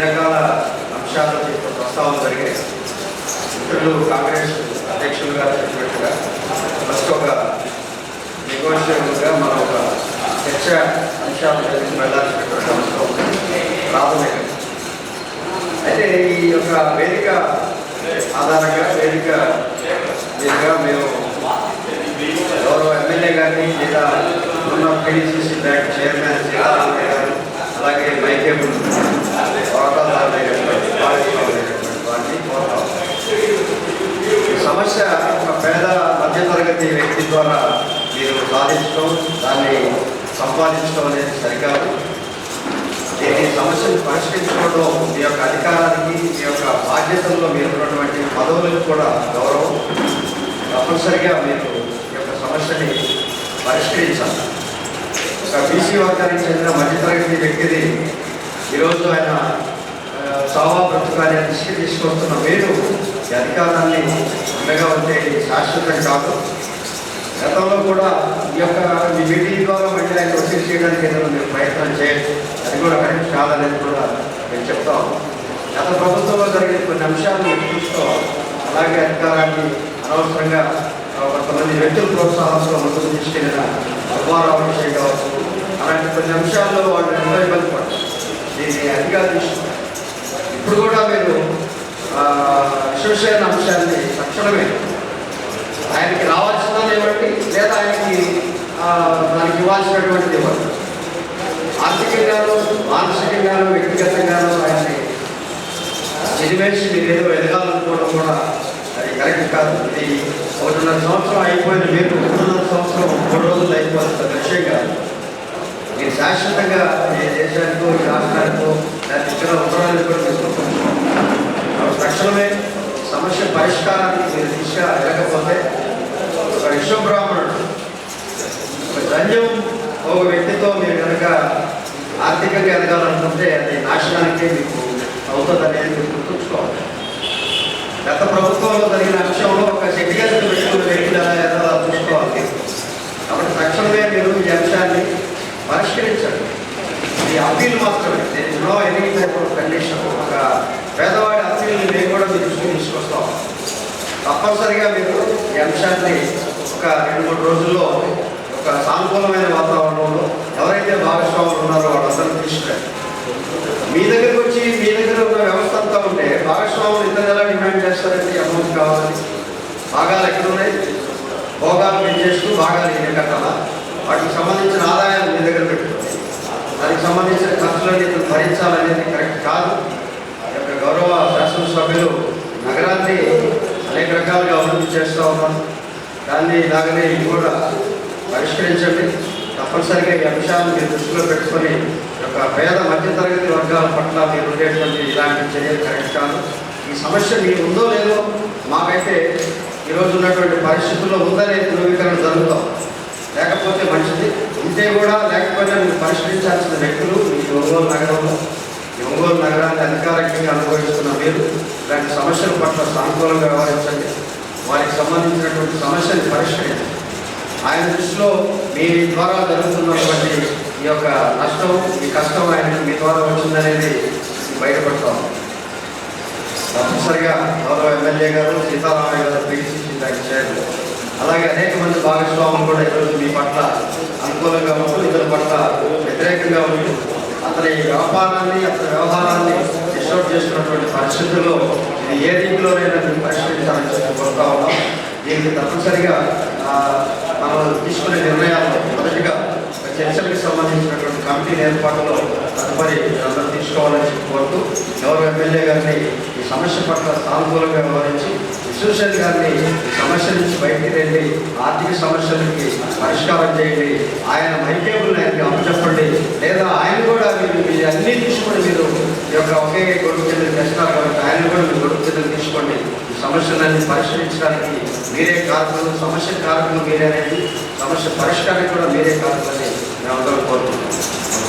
రకాల అంశాలు ప్రస్తావన జరిగాయి. మిత్రులు కాంగ్రెస్ అధ్యక్షులుగా చెప్పినట్టుగా ఫస్ట్ ఒక నెగోషియేబుల్గా మనం ఒక చర్చ అంశాలు వెళ్ళాల్సినటువంటి అవసరం ప్రాథమికం. అయితే ఈ యొక్క వేదిక ఆధారంగా వేదికగా మేము గౌరవ ఎమ్మెల్యే గారిని లేదా ఉన్న PDCC బ్యాంక్ చైర్మన్ సీతారామయ్య గారు, అలాగే మైకేబుల్ సమస్య ఒక పేద మధ్యతరగతి వ్యక్తి ద్వారా మీరు సాధించడం, దాన్ని సంపాదించడం అనేది సరికాదు. ఈ సమస్యను పరిష్కరించుకోవడం మీ యొక్క అధికారానికి, మీ యొక్క బాధ్యతల్లో మీరు ఉన్నటువంటి పదవులకు కూడా గౌరవం. తప్పనిసరిగా మీరు ఈ యొక్క సమస్యని పరిష్కరించాలి. ఒక బీసీ వర్గానికి చెందిన మధ్యతరగతి వ్యక్తిది ఈరోజు ఆయన చావా బ్రతుకాన్ని దృష్టికి తీసుకొస్తున్న మీరు ఈ అధికారాన్ని ఉండగా ఉంటే శాశ్వతం కాదు. గతంలో కూడా ఈ యొక్క మీ మీటింగ్ ద్వారా మళ్ళీ ఆయన వసూలు చేయడానికి ఏదైనా మీరు ప్రయత్నం చేయండి. అది కూడా కరెక్ట్ కాదనేది కూడా మేము చెప్తాం. గత ప్రభుత్వంలో జరిగిన కొన్ని అంశాలను మీరు చూసుకోవాలి. అలాగే అధికారాన్ని అనవసరంగా కొంతమంది వ్యక్తుల ప్రోత్సాహంలో ముందుకు తీసుకెళ్ళిన అభారావు విషయం కావచ్చు, అలాంటి కొన్ని అంశాల్లో వాళ్ళు ఎంతో ఇబ్బంది పడతారు. దీన్ని అధిగా తీసుకుంటారు. ఇప్పుడు కూడా మీరు విశ్వసేన అంశాన్ని తక్షణమే ఆయనకి రావాల్సినది ఇవ్వండి, లేదా ఆయనకి దానికి ఇవ్వాల్సినటువంటిది ఇవ్వండి. ఆర్థికంగానూ మానసికంగానూ వ్యక్తిగతంగానూ ఆయన్ని చదివేసి మీరు ఏదో ఎదగాలనుకోవడం కూడా అది కరెక్ట్ కాదు. ఇది 1.5 సంవత్సరం అయిపోయిన మీరు 1.5 సంవత్సరం 3 రోజులు అయిపోయినంత విషయం కాదు. మీరు శాశ్వతంగా ఏ దేశానికో ఈ రాష్ట్రానికో దాని ఇచ్చిన ఉత్తరాలు కూడా తీసుకుంటున్నాం. తక్షణమే సమస్య పరిష్కారానికి మీరు దిశగా వెళ్ళకపోతే ఒక విశ్వబ్రాహ్మణుడు, ఒక ధన్యం ఒక వ్యక్తితో మీరు కనుక ఆర్థికంగా ఎదగాలనుకుంటే అది నాశనానికే మీకు అవుతుంది అనేది మీరు గుర్తుంచుకోవాలి. గత ప్రభుత్వంలో జరిగిన అంశంలో ఒక శక్తిగత వ్యక్తులు ఎలా చూసుకోవాలి. కాబట్టి తక్షణమే మీరు ఈ అంశాన్ని పరిష్కరించండి. ఈ అప్పీల్ మాత్రమే, no any type of condition. ఒక పేదవాడి అప్పీల్ని మేము కూడా మీ దృష్టికి తీసుకొస్తాం. తప్పనిసరిగా మీరు ఈ అంశాన్ని ఒక 2-3 రోజుల్లో ఒక సానుకూలమైన వాతావరణంలో ఎవరైతే భాగస్వాములు ఉన్నారో వాళ్ళందరూ తీసుకురండి. మీ దగ్గరకు వచ్చి మీ దగ్గర ఉన్న వ్యవస్థ అంతా ఉంటే భాగస్వాములు ఇద్దరు ఎలా డిమాండ్ చేస్తారంటే అమౌంట్ కావాలి, భాగాలు ఎక్కడున్నాయి, భోగాలు పెంచేస్తూ భాగాలు ఏం కట్టాలా, వాటికి సంబంధించిన ఆదాయాలు మీ దగ్గర పెట్టుకోండి. దానికి సంబంధించిన ఖర్చులన్నీ భరించాలనేది కరెక్ట్ కాదు. యొక్క గౌరవ శాసనసభ్యులు నగరాన్ని అనేక రకాలుగా అభివృద్ధి చేస్తూ ఉన్నారు. దాన్ని ఇలాగనే ఇది కూడా పరిష్కరించండి. తప్పనిసరిగా ఈ అంశాలను మీరు దృష్టిలో పెట్టుకొని ఒక పేద మధ్యతరగతి వర్గాల పట్ల మీరు ఉండేటువంటి ఇలాంటి చర్యలు కరెక్ట్ కాదు. ఈ సమస్య మీకు ఉందో లేదో మాకైతే ఈరోజు ఉన్నటువంటి పరిస్థితుల్లో ఉందనే ధృవీకరణ జరుగుతాం. లేకపోతే మంచిది, ఉంటే కూడా లేకపోయినా మీరు పరిష్కరించాల్సిన వ్యక్తులు ఈ ఒంగోలు నగరంలో, ఈ ఒంగోలు నగరాన్ని అధికారికంగా అనుభవిస్తున్న మీరు ఇలాంటి సమస్యల పట్ల సానుకూలంగా వ్యవహరించండి. వారికి సంబంధించినటువంటి సమస్యను పరిష్కరించండి. ఆయన దృష్టిలో మీ ద్వారా జరుగుతున్నటువంటి ఈ యొక్క నష్టం, ఈ కష్టం ఆయనకి మీ ద్వారా వచ్చిందనేది బయటపడతాం. తప్పనిసరిగా గౌరవ ఎమ్మెల్యే గారు, సీతారామయ్య గారు, PDCC బ్యాంక్ చైర్మన్, అలాగే అనేక మంది భాగస్వాములు కూడా ఈరోజు మీ పట్ల అనుకూలంగా ఉంటూ ఇతని పట్ల వ్యతిరేకంగా ఉంటూ అతని వ్యాపారాన్ని, అతని వ్యవహారాన్ని డిస్టర్బ్ చేస్తున్నటువంటి పరిస్థితుల్లో ఇది ఏ రీతిలోనైనా మీరు పరిష్కరించాలని చెప్పి కోరుతా ఉన్నాం. దీనికి తప్పనిసరిగా మనం తీసుకునే నిర్ణయాలు మొదటిగా చర్చలకు సంబంధించినటువంటి కమిటీల ఏర్పాటులో తదుపరి అందరూ తీసుకోవాలని చెప్పి కోరుతూ గౌరవ ఎమ్మెల్యే గారిని ఈ సమస్య పట్ల సానుకూలంగా వ్యవహరించి విశ్వసేన్ గారిని ఈ సమస్య నుంచి బయటికి వెళ్ళి ఆర్థిక సమస్యలకి పరిష్కారం చేయండి. ఆయన మైకేబుల్ ఆయనకి అప్పచెప్పండి, లేదా ఆయన కూడా మీరు అన్నీ తీసుకొని మీరు ఈ యొక్క ఒకే గొడుగు కింద తెస్తారు కాబట్టి ఆయన కూడా మీరు గొడుగు కింద తీసుకోండి. ఈ సమస్యలన్నీ పరిష్కరించడానికి మీరే కారకులు, సమస్య కారకులు మీరే అనేది, సమస్య పరిష్కారానికి కూడా మీరే కారకులని మేము అందరూ కోరుకుంటున్నాం.